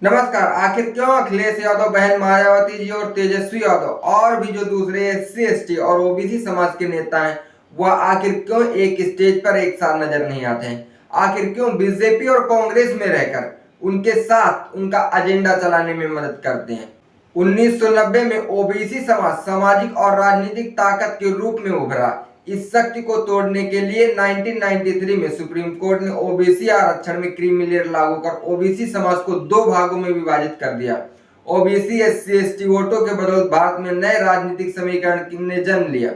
नमस्कार। आखिर क्यों अखिलेश यादव, बहन मायावती जी और तेजस्वी यादव और भी जो दूसरे एससी एसटी और ओबीसी समाज के नेता हैं, वह आखिर क्यों एक स्टेज पर एक साथ नजर नहीं आते हैं? आखिर क्यों बीजेपी और कांग्रेस में रहकर उनके साथ उनका एजेंडा चलाने में मदद करते हैं? 1990 में ओबीसी समाज सामाजिक और राजनीतिक ताकत के रूप में उभरा। इस शक्ति को तोड़ने के लिए 1993 में सुप्रीम कोर्ट ने ओबीसी आरक्षण में क्रीमी लेयर लागू कर ओबीसी समाज को दो भागों में विभाजित कर दिया। ओबीसी एससी एसटी वोटों के बदौलत भारत में नए राजनीतिक समीकरण ने जन्म लिया।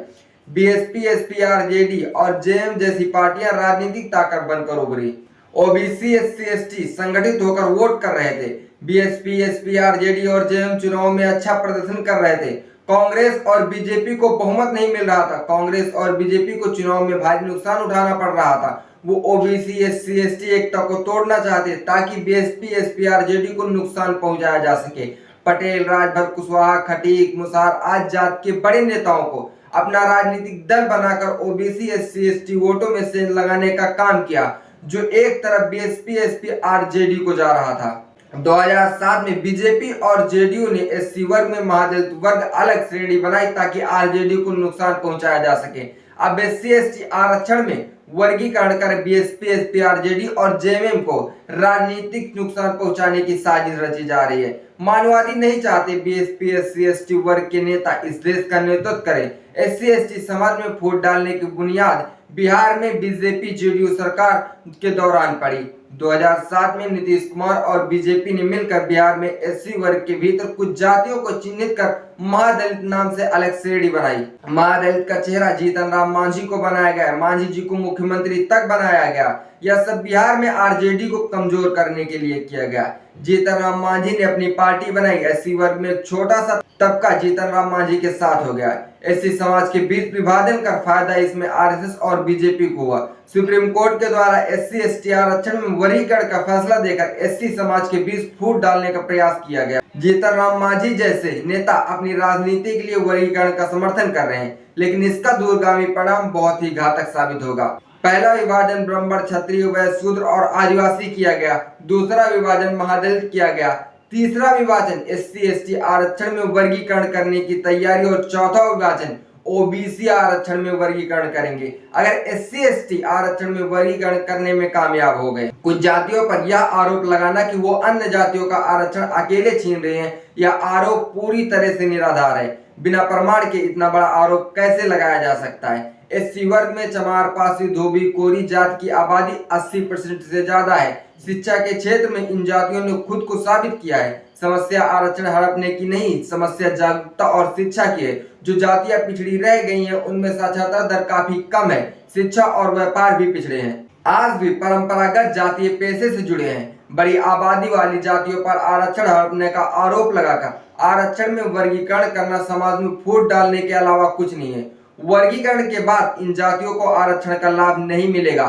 बीएसपी, एसपी, आरजेडी और जेएम जैसी पार्टियां राजनीतिक ताकत बनकर उभरी। ओबीसी एससी एसटी संगठित होकर वोट कर रहे थे। बीएसपी, एसपी, आरजेडी और जेएम चुनाव में अच्छा प्रदर्शन कर रहे थे। कांग्रेस और बीजेपी को बहुमत नहीं मिल रहा था। कांग्रेस और बीजेपी को चुनाव में भारी नुकसान उठाना पड़ रहा था। वो ओबीसी एससी एसटी एकता को तोड़ना चाहते ताकि बीएसपी, एसपी, आरजेडी को नुकसान पहुंचाया जा सके। पटेल, राजभर, कुशवाहा, खटीक, मुसार आज जात के बड़े नेताओं को अपना राजनीतिक दल बनाकर ओबीसी एससी एसटी वोटों में सेंध लगाने का काम किया, जो एक तरफ बीएसपी, एसपी, आरजेडी को जा रहा था। 2007 में बीजेपी और जेडीयू ने एससी वर्ग में महादलित वर्ग अलग श्रेणी बनाई ताकि आरजेडी को नुकसान पहुंचाया जा सके। अब एससी एसटी आरक्षण में वर्गीकरण कर बीएसपी, एसपी, आरजेडी और जेएमएम को राजनीतिक नुकसान पहुंचाने की साजिश रची जा रही है। मानववादी नहीं चाहते बीएसपी, एससी एसटी वर्ग के नेता इस देश का नेतृत्व करें। एससी एसटी समाज में फूट डालने की बुनियाद बिहार में बीजेपी जेडीयू सरकार के दौरान पड़ी। 2007 में नीतीश कुमार और बीजेपी ने मिलकर बिहार में एससी वर्ग के भीतर कुछ जातियों को चिन्हित कर महादलित नाम से अलग श्रेणी बनाई। महादलित का चेहरा जीतन राम मांझी को बनाया गया। मांझी जी को मुख्यमंत्री तक बनाया गया। यह सब बिहार में आरजेडी को कमजोर करने के लिए किया गया। जीतन राम मांझी ने अपनी पार्टी बनाई। एससी वर्ग में एक छोटा सा तबका जीतन राम मांझी के साथ हो गया। एससी समाज के बीच विभाजन का फायदा इसमें आरएसएस और बीजेपी को हुआ। सुप्रीम कोर्ट के द्वारा एससी एसटी आरक्षण में वर्गीकरण का फैसला देकर एससी समाज के बीच फूट डालने का प्रयास किया गया। जीतन राम मांझी जैसे नेता अपनी राजनीति के लिए वर्गीकरण का समर्थन कर रहे हैं, लेकिन इसका दूरगामी परिणाम बहुत ही घातक साबित होगा। पहला विभाजन ब्राह्मण, क्षत्रिय, वैश्य, शूद्र और आदिवासी किया गया। दूसरा विभाजन महादलित किया गया। तीसरा विभाजन एससी एसटी आरक्षण में वर्गीकरण करने की तैयारी और चौथा विभाजन ओबीसी आरक्षण में वर्गीकरण करेंगे। अगर एससी एसटी आरक्षण में वर्गीकरण करने में कामयाब हो गए, कुछ जातियों पर यह आरोप लगाना कि वो अन्य जातियों का आरक्षण अकेले छीन रहे हैं, यह आरोप पूरी तरह से निराधार है। बिना प्रमाण के इतना बड़ा आरोप कैसे लगाया जा सकता है? एससी वर्ग में चमार, पासी, धोबी, कोरी जात की आबादी 80% से ज्यादा है। शिक्षा के क्षेत्र में इन जातियों ने खुद को साबित किया है। समस्या आरक्षण हड़पने की नहीं, समस्या जागरूकता और शिक्षा की है। जो जातियां पिछड़ी रह गई हैं, उनमें साक्षरता दर काफी कम है। शिक्षा और व्यापार भी पिछड़े हैं। आज भी परंपरागत जातीय पेशे से जुड़े हैं। बड़ी आबादी वाली जातियों पर आरक्षण हड़पने का आरोप लगाकर आरक्षण में वर्गीकरण करना समाज में फूट डालने के अलावा कुछ नहीं है। वर्गीकरण के बाद इन जातियों को आरक्षण का लाभ नहीं मिलेगा।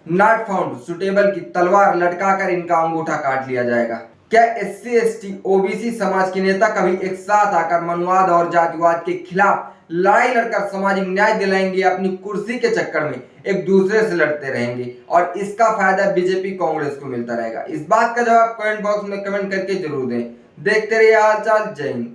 नॉट फाउंड सुटेबल की तलवार लटकाकर इनका अंगूठा काट लिया जाएगा। क्या एससी एसटी ओबीसी समाज के नेता कभी एक साथ आकर मनुवाद और जातिवाद के खिलाफ लड़ाई लड़कर सामाजिक न्याय दिलाएंगे? अपनी कुर्सी के चक्कर में एक दूसरे से लड़ते रहेंगे और इसका फायदा बीजेपी कांग्रेस को मिलता रहेगा। इस बात का जवाब कमेंट बॉक्स में कमेंट करके जरूर दें। देखते रहिए हालचाल। जय हिंद।